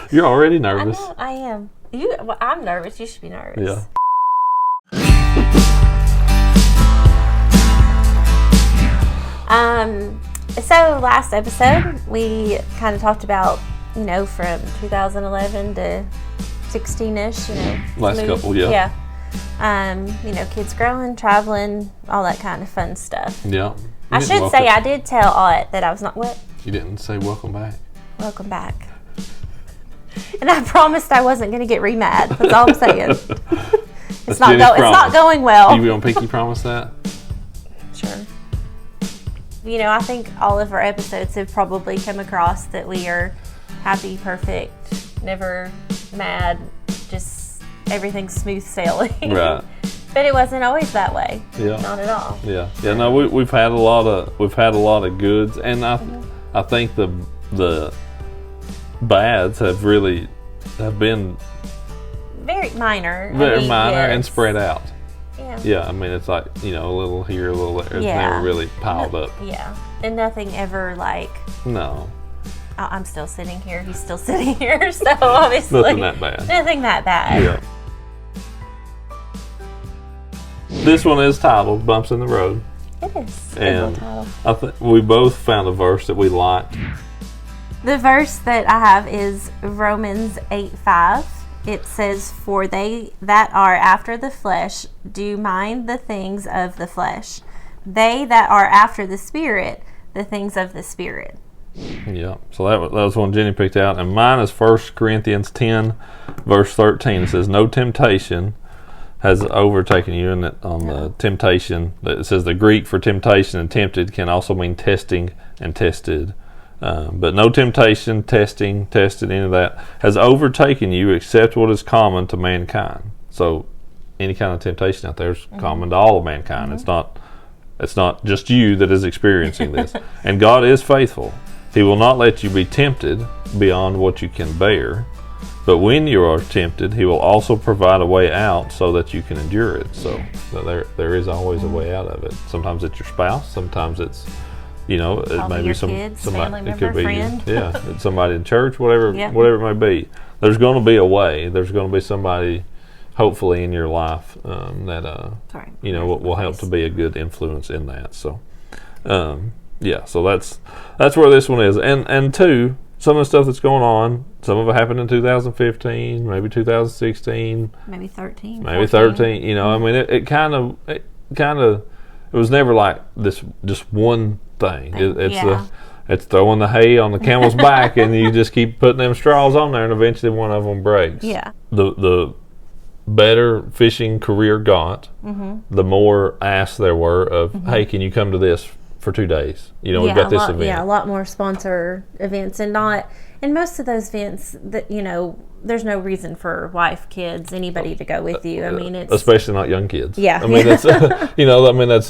You're already nervous. I am. I'm nervous. You should be nervous. Yeah. So last episode we kind of talked about, from 2011 to 16-ish, Last couple, yeah. Yeah. Kids growing, traveling, all that kind of fun stuff. Yeah. I should say I did tell Ott that I was not what? You didn't say welcome back. Welcome back. And I promised I wasn't going to get re-mad. That's all I'm saying. It's not going well. You want Pinky promise that? Sure. I think all of our episodes have probably come across that we are happy, perfect, never mad, just everything's smooth sailing. Right. But it wasn't always that way. Yeah. Not at all. Yeah. Yeah. No, we've had a lot of goods, and I think the bads have been very minor. Very minor and spread out. Yeah. Yeah, I mean, it's like, a little here, a little there. It's never really piled up. Yeah. And nothing ever No. I'm still sitting here. He's still sitting here. So obviously. Nothing that bad. Nothing that bad. Yeah. This one is titled Bumps in the Road. It is. And I think we both found a verse that we liked. The verse that I have is Romans 8:5. It says, "For they that are after the flesh do mind the things of the flesh. They that are after the Spirit, the things of the Spirit." Yeah, so that was one Jennie picked out. And mine is 1 Corinthians 10, verse 13. It says, "No temptation has overtaken you." And on the temptation, it says the Greek for temptation and tempted can also mean testing and tested. But no temptation, tested, any of that has overtaken you except what is common to mankind. So any kind of temptation out there is common to all of mankind. It's not just you that is experiencing this. And God is faithful. He will not let you be tempted beyond what you can bear. But when you are tempted, He will also provide a way out so that you can endure it. So there is always a way out of it. Sometimes it's your spouse. Sometimes it's it may be kids, somebody. It could be friend. it's somebody in church, whatever it may be. There's going to be a way. There's going to be somebody, hopefully, in your life that will help to be a good influence in that. So, so that's where this one is. And two, some of the stuff that's going on. Some of it happened in 2015, maybe 2016, maybe 13. Maybe 13. I mean, it kind of. It was never like this, just one thing. It's throwing the hay on the camel's back, and you just keep putting them straws on there, and eventually one of them breaks. Yeah. The better fishing career got, the more asks there were of, hey, can you come to this for 2 days? We've got this event. Yeah, a lot more sponsor events, and most of those events that there's no reason for wife, kids, anybody to go with you. I mean, it's especially not young kids. Yeah. I mean, that's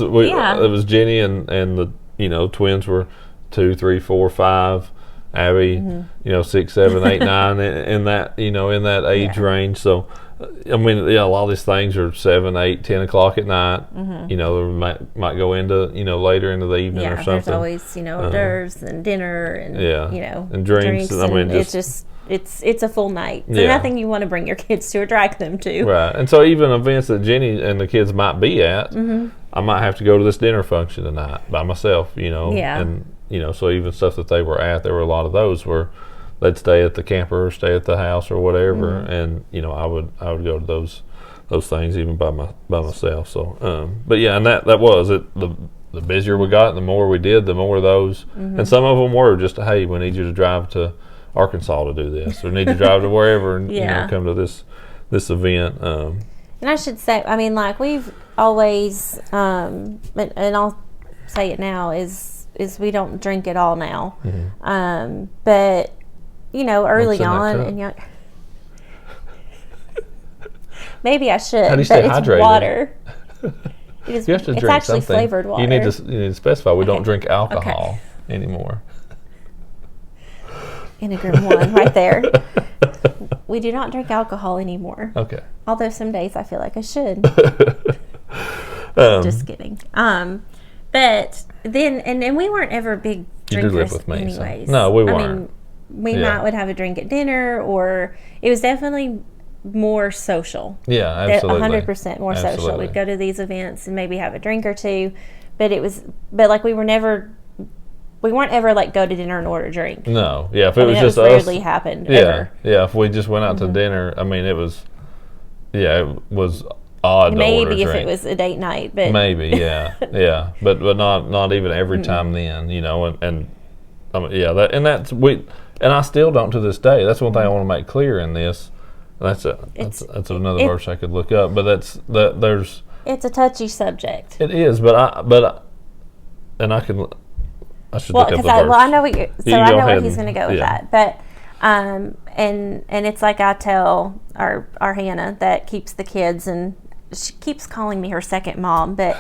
it was Jennie and the twins were 2, 3, 4, 5. Abby, 6, 7, 8, 9 in that in that age range. So, I mean, a lot of these things are 7, 8, 10 o'clock at night. They might go into later into the evening or something. There's always hors d'oeuvres and dinner and and drinks. And, I mean, it's a full night. So nothing you want to bring your kids to or drag them to. Right. And so even events that Jennie and the kids might be at, I might have to go to this dinner function tonight by myself, Yeah. And, so even stuff that they were at, there were a lot of those where they'd stay at the camper or stay at the house or whatever. And, I would go to those things even by myself. So, but yeah, and that was it. The busier we got, the more we did, the more of those. And some of them were just, hey, we need you to drive to Arkansas to do this, or need to drive to wherever and come to this event. And I should say, I mean, like we've always, and I'll say it now, is we don't drink at all now. But early on, and maybe I should. How do you stay but hydrated? It's water. You have to drink it's actually something. flavored water. You need to specify we don't drink alcohol anymore. Enneagram 1 right there. We do not drink alcohol anymore. Okay. Although some days I feel like I should. Just kidding. But then, and we weren't ever big drinkers you did live with me, anyways. So. No, we weren't. I mean, we might would have a drink at dinner, or it was definitely more social. Yeah, absolutely. 100% more social. We'd go to these events and maybe have a drink or two, but like we weren't ever like go to dinner and order a drink. No, yeah, if it was just rarely happened. Yeah, ever. Yeah. If we just went out to dinner, I mean, it was odd. Maybe to order if it was a date night, but maybe, yeah, but not even every time then, and I mean, and I still don't to this day. That's one thing I want to make clear in this. That's another verse I could look up, but there's. It's a touchy subject. It is, I should look up the verse. I know where he's going to go with that, but and it's like I tell our Hannah that keeps the kids, and she keeps calling me her second mom, but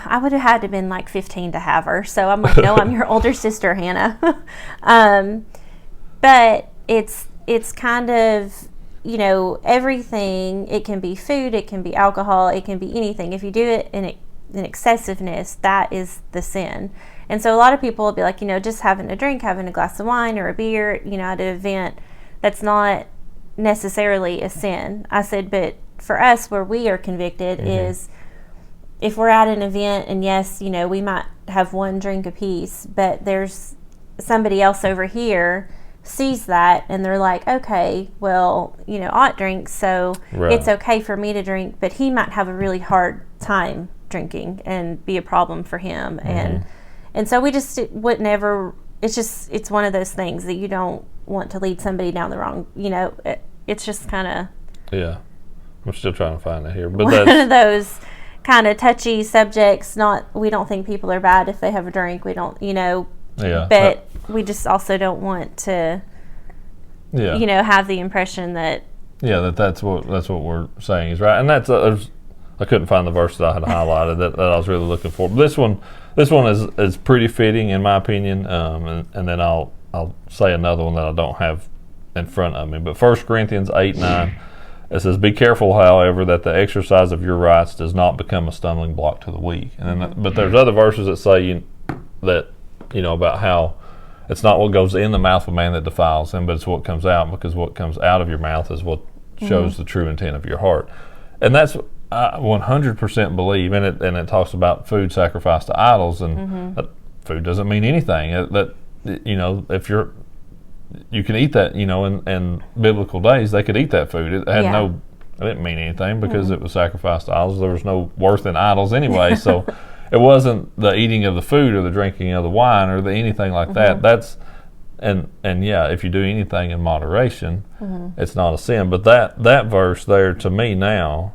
I would have had to been like 15 to have her. So I'm like, no, I'm your older sister, Hannah. But it's kind of, everything. It can be food, it can be alcohol, it can be anything. If you do it in excessiveness, that is the sin. And so a lot of people will be like, just having a drink, having a glass of wine or a beer, at an event, that's not necessarily a sin. I said, but for us, where we are convicted is if we're at an event and yes, we might have one drink apiece, but there's somebody else over here sees that and they're like, okay, well, Ott drinks, so it's okay for me to drink, but he might have a really hard time drinking and be a problem for him. And so we just would never, it's one of those things that you don't want to lead somebody down the wrong, it's just kind of. Yeah. I'm still trying to find it here. But one of those kind of touchy subjects. We don't think people are bad if they have a drink. We don't, but we just also don't want to, have the impression that. Yeah, that's what we're saying is right. And that's, I couldn't find the verse that I had highlighted that I was really looking for. But this one is pretty fitting in my opinion. And then I'll say another one that I don't have in front of me. But 1 Corinthians 8:9, it says, "Be careful, however, that the exercise of your rights does not become a stumbling block to the weak." And then, but there's other verses that say that about how it's not what goes in the mouth of man that defiles him, but it's what comes out, because what comes out of your mouth is what shows the true intent of your heart. And that's I 100% believe in it. And it talks about food sacrificed to idols, and food doesn't mean anything. If you can eat that, in biblical days, they could eat that food. It had it didn't mean anything because it was sacrificed to idols. There was no worth in idols anyway, so it wasn't the eating of the food or the drinking of the wine or anything like that. That's and if you do anything in moderation, it's not a sin. But that verse there to me now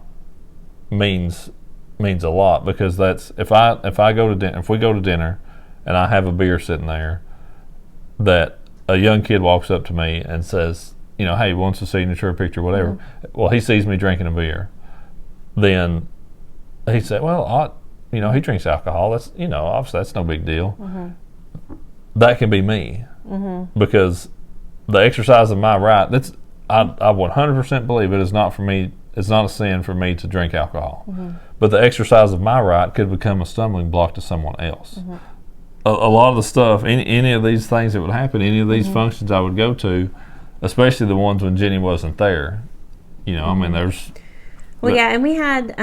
means a lot, because that's if we go to dinner and I have a beer sitting there, that a young kid walks up to me and says, hey, wants a signature, picture, whatever. Well, he sees me drinking a beer. Then he said, well, he drinks alcohol. That's, obviously that's no big deal. That can be me. Because the exercise of my right, I 100% believe it is not for me. It's not a sin for me to drink alcohol. But the exercise of my right could become a stumbling block to someone else. A lot of the stuff, any of these things that would happen, any of these functions I would go to, especially the ones when Jennie wasn't there, I mean, there's. Well, yeah, and we had,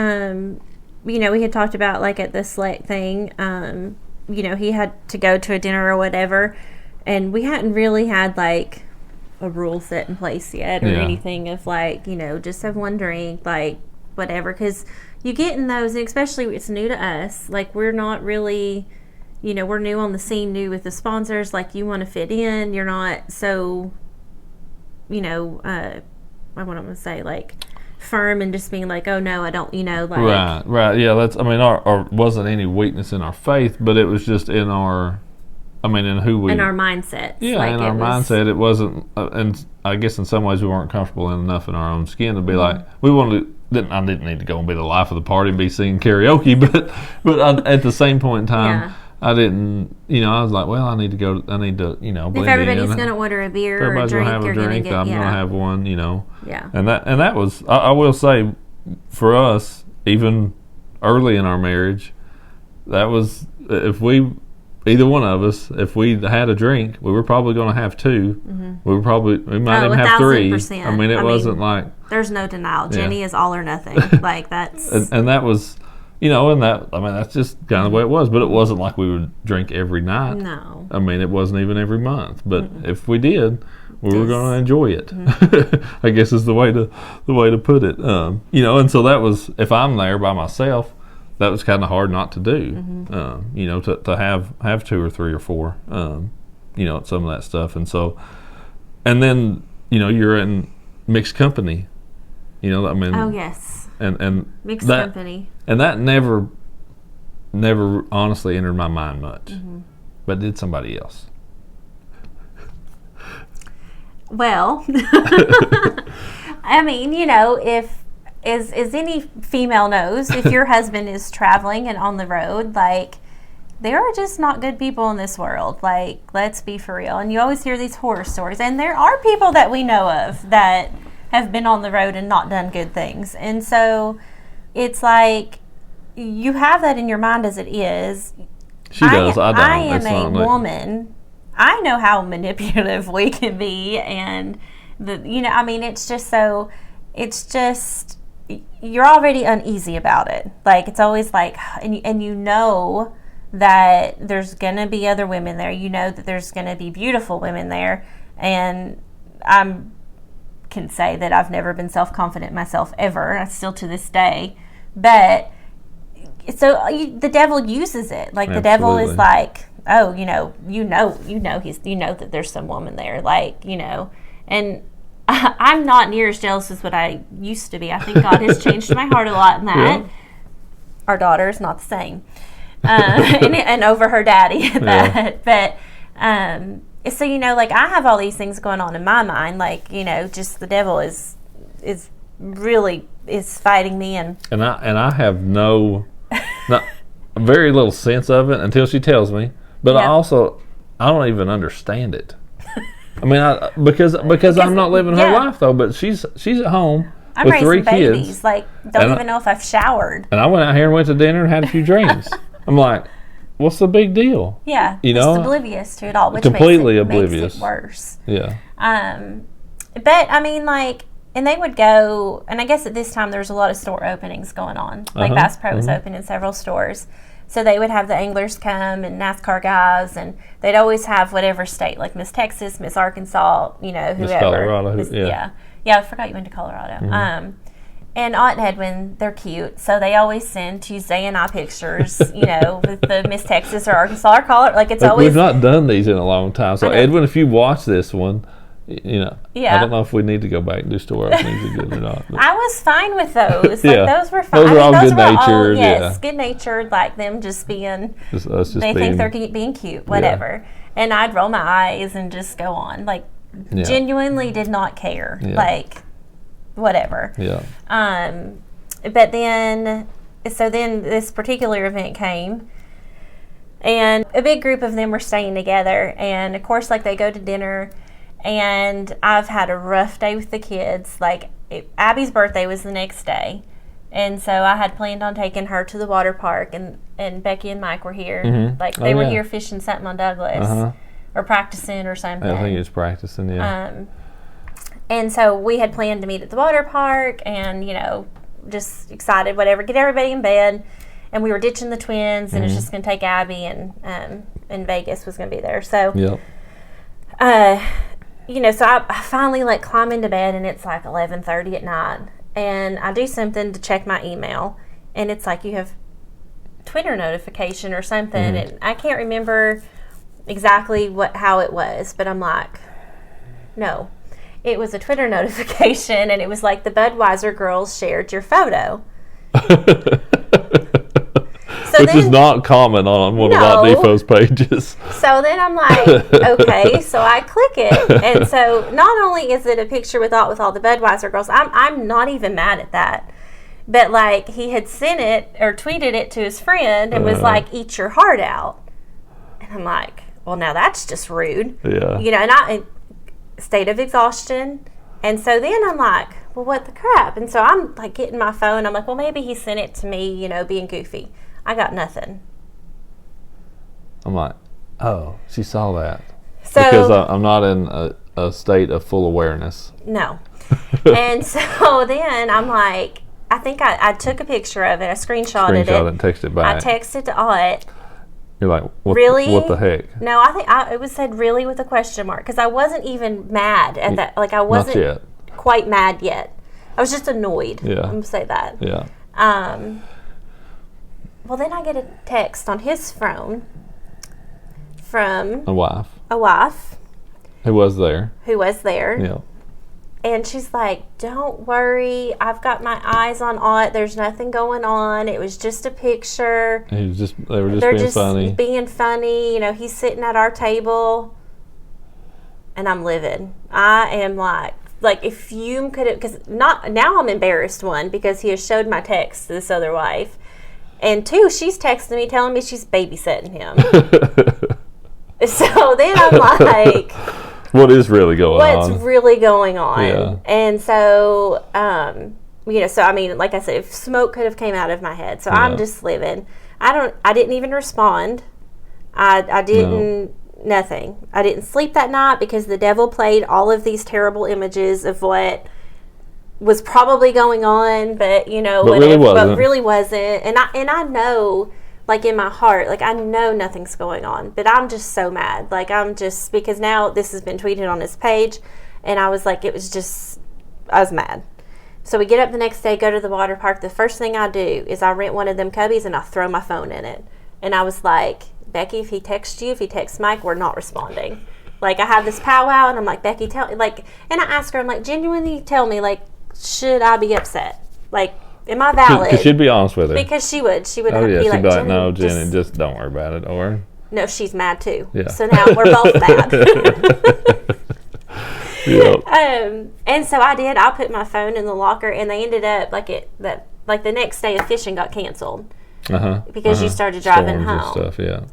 we had talked about like at the select thing, he had to go to a dinner or whatever, and we hadn't really had like a rule set in place yet or anything of like, just have one drink, like whatever, because you get in those, and especially it's new to us, like we're not really. We're new on the scene, new with the sponsors, like you want to fit in, you're not so, what am I going to say, like firm and just being like, oh no, I don't, like. Right. Yeah, that's, our wasn't any weakness in our faith, but it was just in our, in who we. In our mindset. Yeah, like in our mindset, it wasn't, and I guess in some ways we weren't comfortable enough in our own skin to be like, we wanted to, I didn't need to go and be the life of the party and be singing karaoke, but at the same point in time, I didn't, I was like, well, I need to, blend if everybody's going to order a beer or a drink, you're going to get, I'm going to have one, Yeah. And that was, I will say, for us, even early in our marriage, that was, if we either one of us, if we had a drink, we were probably going to have two. We might even have three. 1,000%. I mean, it wasn't like there's no denial. Jennie is all or nothing. Like that's and that was, and that's just kind of the way it was. But it wasn't like we would drink every night. No. I mean, it wasn't even every month. But if we did, we were going to enjoy it. I guess is the way to put it. And so that was, if I'm there by myself, that was kind of hard not to do. To have two or three or four. Some of that stuff, and then you're in mixed company. Oh yes. And mixed company. And that never honestly entered my mind much, but did somebody else? Well, I mean, if as any female knows, if your husband is traveling and on the road, like, there are just not good people in this world. Like, let's be for real. And you always hear these horror stories, and there are people that we know of that have been on the road and not done good things. And so it's like you have that in your mind as it is. She does. I don't. I am a woman. I know how manipulative we can be, and it's just you're already uneasy about it. Like, it's always like, and that there's gonna be other women there. That there's gonna be beautiful women there, and I can say that I've never been self-confident myself ever. I still to this day, but so the devil uses it. Like, the devil is like, oh, that there's some woman there, like, and I'm not near as jealous as what I used to be. I think God has changed my heart a lot in that. Yeah. Our daughter's not the same, and over her daddy at that. But so like, I have all these things going on in my mind, like, just the devil is really fighting me, and I have not very little sense of it until she tells me. But I don't even understand it. I mean, because I'm not living her life though. But she's at home with 3 babies. kids. Like, don't even know if I've showered. And I went out here and went to dinner and had a few drinks. I'm like, what's the big deal? Yeah, just oblivious to it all, which completely makes oblivious. It worse. Yeah. But I mean, like, and they would go, and I guess at this time there was a lot of store openings going on. Like, Bass Pro was open in several stores. So they would have the anglers come and NASCAR guys, and they'd always have whatever state, like Miss Texas, Miss Arkansas, whoever. Miss Colorado. Yeah, I forgot you went to Colorado. And Aunt and Edwin, they're cute, so they always send Tuesday and I pictures, with the Miss Texas or Arkansas or Colorado. Like, it's always. We've not done these in a long time. So, Edwin, if you watch this one, I don't know if we need to go back and do store openings again or not. But. I was fine with those. Like, those were fine. Those were all good-natured. Yes, good-natured, like them just being, they think they're being cute, whatever. Yeah. And I'd roll my eyes and just go on. Like, genuinely did not care. Yeah. Like, whatever. Yeah. But then this particular event came, and a big group of them were staying together. And, of course, like, they go to dinner. And I've had a rough day with the kids. Like, Abby's birthday was the next day. And so I had planned on taking her to the water park. And Becky and Mike were here. Mm-hmm. Like, they were here fishing something on Douglas. Or practicing or something. I think it was practicing, yeah. And so we had planned to meet at the water park. And, just excited, whatever. Get everybody in bed. And we were ditching the twins. And it's just going to take Abby. And Vegas was going to be there. So, yep. So I finally, like, climb into bed, and it's like 11:30 at night, and I do something to check my email, and it's like, you have Twitter notification or something, and I can't remember exactly how it was, but I'm like, no, it was a Twitter notification, and it was like, the Budweiser girls shared your photo. Which is not common on one of Lot Defoe's pages. So then I'm like, okay, so I click it. And so not only is it a picture with all the Budweiser girls, I'm not even mad at that. But, like, he had sent it or tweeted it to his friend and was like, eat your heart out. And I'm like, well, now that's just rude. Yeah. And I, state of exhaustion. And so then I'm like, well, what the crap? And so I'm, like, getting my phone. I'm like, well, maybe he sent it to me, being goofy. I got nothing. I'm like, Oh, she saw that. So because I'm not in a state of full awareness. No. And so then I'm like, I think I took a picture of it. I screenshotted it And texted it back. I texted to Ott. You're like, really? What the heck? No, I think it was said really with a question mark because I wasn't even mad at that. Like I wasn't Not yet. quite mad yet. I was just annoyed. Yeah. I'm gonna say that. Yeah. Well, then I get a text on his phone from A wife. Who was there. Yeah. And she's like, don't worry. I've got my eyes on Ott. There's nothing going on. It was just a picture. They were just being funny. You know, he's sitting at our table. And I'm livid. I am like if you could have, because now I'm embarrassed, one, because he has showed my text to this other wife. And two, she's texting me telling me she's babysitting him. So then I'm like, what is really going on? What's really going on? Yeah. And so, so I mean, like I said, if smoke could have came out of my head. So I'm just living. I didn't even respond. I didn't, nothing. I didn't sleep that night because the devil played all of these terrible images of what was probably going on, but really wasn't. And I know, like in my heart, like I know nothing's going on, but I'm just so mad. Like because now this has been tweeted on his page, and I was like, I was mad. So we get up the next day, go to the water park. The first thing I do is I rent one of them cubbies and I throw my phone in it. And I was like, Becky, if he texts Mike, we're not responding. Like I have this powwow, and I'm like, Becky, and I ask her, I'm like, genuinely tell me, like, should I be upset? Like, am I valid? Because she'd be honest with her. Because she would. She would be like, Jenny, no, Jenny, just don't worry about it. Or no, she's mad too. Yeah. So now we're both mad. Yep. And so I did. I put my phone in the locker, and they ended up the next day of fishing got canceled. Because you started driving Storms home. And stuff, yeah.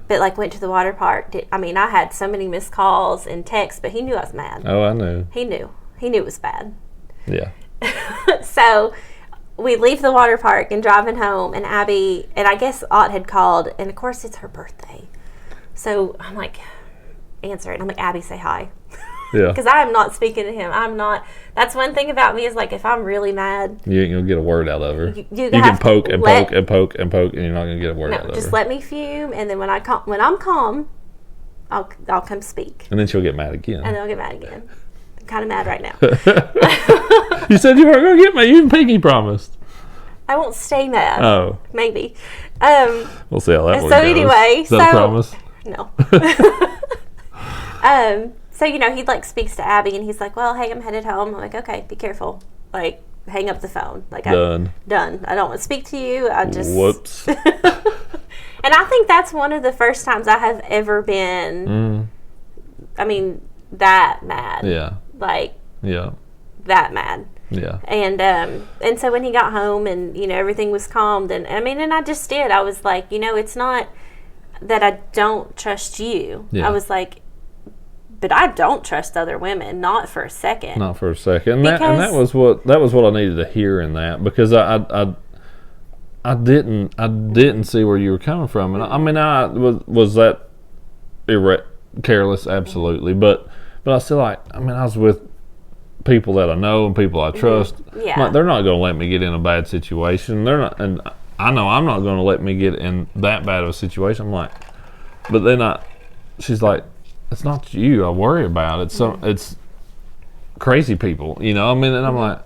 But went to the water park. I had so many missed calls and texts, but he knew I was mad. Oh, I knew. He knew it was bad. Yeah. So we leave the water park and driving home, and Abby, and I guess Ott had called, and of course it's her birthday. So I'm like, answer it. I'm like, Abby, say hi. Yeah. Because I am not speaking to him. I'm not. That's one thing about me is like if I'm really mad, you ain't gonna get a word out of her. You can poke and poke and poke and poke, and you're not gonna get a word out of her. Just let me fume, and then when I'm calm, I'll come speak. And then she'll get mad again. And then I'll get mad again. I'm kind of mad right now. You said you weren't gonna get mad. You and Pinky promised. I won't stay mad. Oh, maybe. We'll see how that one goes. So anyway, is that a promise? No. So, he speaks to Abby, and he's like, well, hey, I'm headed home. I'm like, okay, be careful. Like, hang up the phone. Like, done. I don't want to speak to you. I just... Whoops. And I think that's one of the first times I have ever been, that mad. Yeah. Like, yeah. That mad. Yeah. And so when he got home and, everything was calmed, and I just did. I was like, it's not that I don't trust you. Yeah. I was like, but I don't trust other women, not for a second. Not for a second. And that was what I needed to hear in that, because I didn't see where you were coming from, and I was that careless, absolutely, but I still I was with people that I know and people I trust. Yeah. Like, they're not going to let me get in a bad situation. They're not, and I know I'm not going to let me get in that bad of a situation. I'm like, but then she's like, it's not you I worry about. It's crazy people, and I'm like,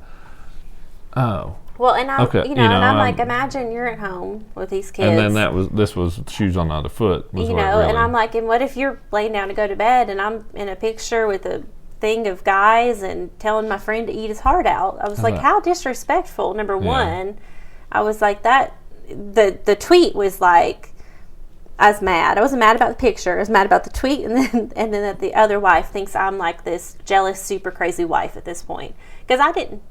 oh. Well, and okay, and I'm like, imagine you're at home with these kids. And then this was shoes on the other foot. And I'm like, and what if you're laying down to go to bed and I'm in a picture with a thing of guys and telling my friend to eat his heart out? I was like, how disrespectful, number one. I was like, that, the tweet was like, I was mad. I wasn't mad about the picture. I was mad about the tweet, and then that the other wife thinks I'm like this jealous, super crazy wife at this point. Because I didn't.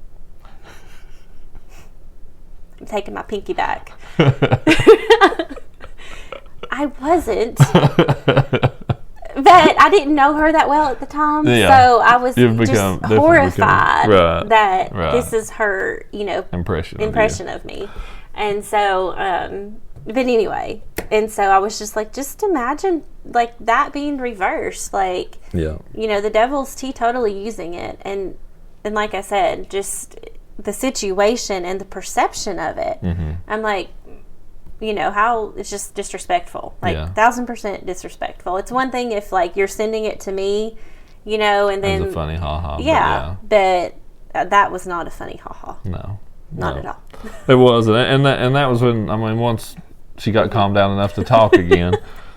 I'm taking my pinky back. I wasn't. But I didn't know her that well at the time. Yeah. So I was just horrified that this is her, impression of me. And so, But anyway, and so I was just like, just imagine like that being reversed. Like, Yeah. you know, the devil's totally using it. And like I said, just the situation and the perception of it. I'm like, you know, how it's just disrespectful. Like, 1000% disrespectful. It's one thing if, like, you're sending it to me, you know, and then... It's a funny ha-ha. But that was not a funny ha-ha. No. Not at all. It wasn't. And that was when, I mean, once she got calmed down enough to talk again,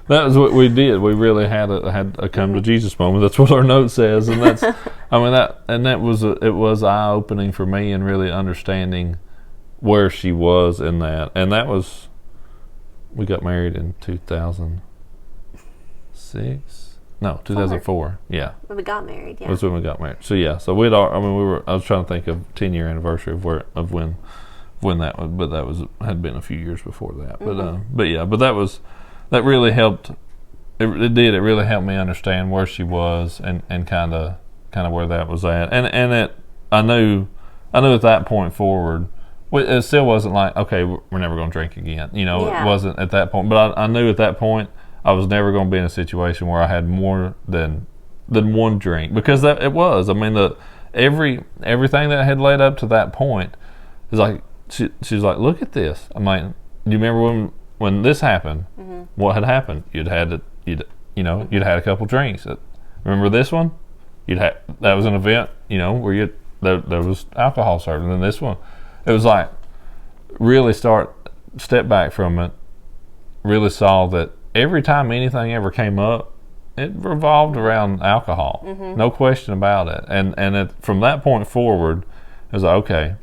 that was what we did. We really had a come to Jesus moment. That's what our note says. And that's, I mean, it was eye-opening for me and really understanding where she was in that. And that was... We got married in 2006. No, 2004. Yeah. When we got married. Yeah. That's when we got married. So yeah. So I was trying to think of 10-year anniversary of when that was, but that had been a few years before that. But that really helped. It really helped me understand where she was and kind of where that was at. And I knew at that point forward. It still wasn't like, okay, we're never going to drink again. You know, It wasn't at that point. But I knew at that point I was never going to be in a situation where I had more than one drink. Because it was. I mean, everything that I had led up to that point is like, she was like, look at this. I'm like, do you remember when this happened? What had happened? You'd had a couple drinks. Remember this one? That was an event, you know, where there was alcohol served. And then this one. It was like, really step back from it, really saw that every time anything ever came up, it revolved around alcohol. No question about it. And from that point forward, it was like, okay,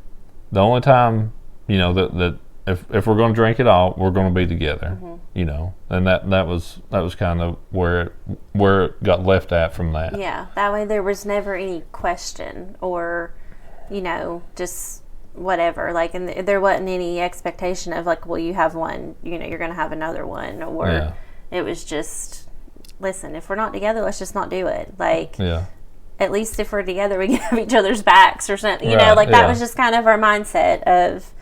the only time, you know, that if we're going to drink it all, we're going to be together, you know. And that was kind of where it got left at from that. Yeah, that way there was never any question or, you know, just... whatever, like, and there wasn't any expectation of like, well, you have one, you know, you're gonna have another one, or it was just, listen, if we're not together, let's just not do it. Like, at least if we're together, we can have each other's backs or something, you know, like that was just kind of our mindset of,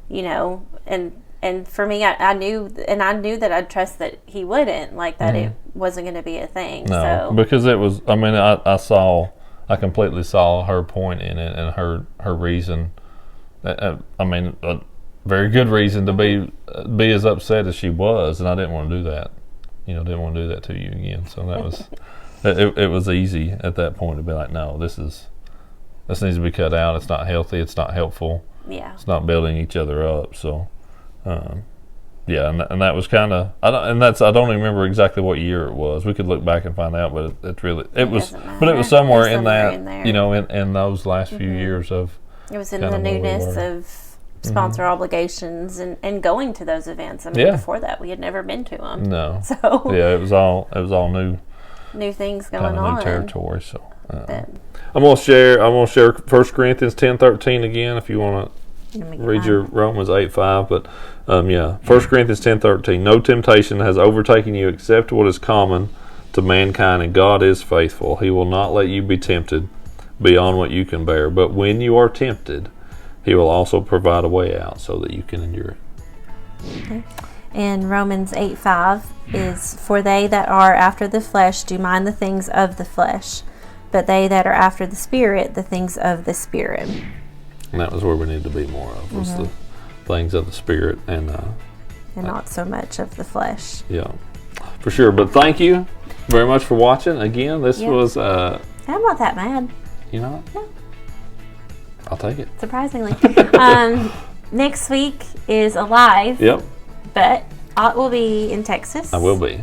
you know, and for me, I knew that I'd trust that he wouldn't, like, that it wasn't going to be a thing. No, so because it was, I mean, I completely saw her point in it and her reason. I mean, a very good reason to be as upset as she was, and I didn't want to do that. You know, didn't want to do that to you again. So that was, it was easy at that point to be like, no, this needs to be cut out. It's not healthy. It's not helpful. Yeah. It's not building each other up. So, and that was kind of, I don't even remember exactly what year it was. We could look back and find out, but it was somewhere in that, you know, in those last few years of. It was in the newness of sponsor obligations and going to those events. I mean, before that, we had never been to them. No. So it was all new things going on. New territory. So I'm gonna share 1 Corinthians 10:13 again if you want to read your Romans 8:5. But 1 Corinthians 10:13. No temptation has overtaken you except what is common to mankind, and God is faithful. He will not let you be tempted beyond what you can bear. But when you are tempted, He will also provide a way out so that you can endure it. Okay. And Romans 8:5 is, for they that are after the flesh do mind the things of the flesh, but they that are after the Spirit, the things of the Spirit. And that was where we need to be more of, was the things of the Spirit and not so much of the flesh. Yeah, for sure. But thank you very much for watching. Again, this was... I'm not that mad. You know what? No. I'll take it. Surprisingly. Next week is a live. Yep. But Ott will be in Texas. I will be.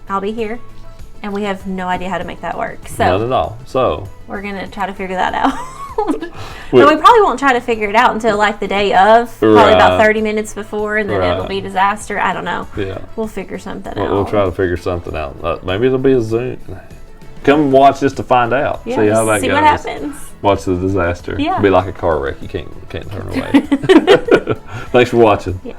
I'll be here. And we have no idea how to make that work. So not at all. So we're going to try to figure that out. But we probably won't try to figure it out until like the day of. Probably about 30 minutes before. And then it'll be disaster. I don't know. Yeah. We'll figure something out. We'll try to figure something out. Maybe it'll be a Zoom. Come watch just to find out. Yeah, see how that goes. See what happens. Watch the disaster. Yeah. It'll be like a car wreck. You can't turn away. Thanks for watching. Yeah.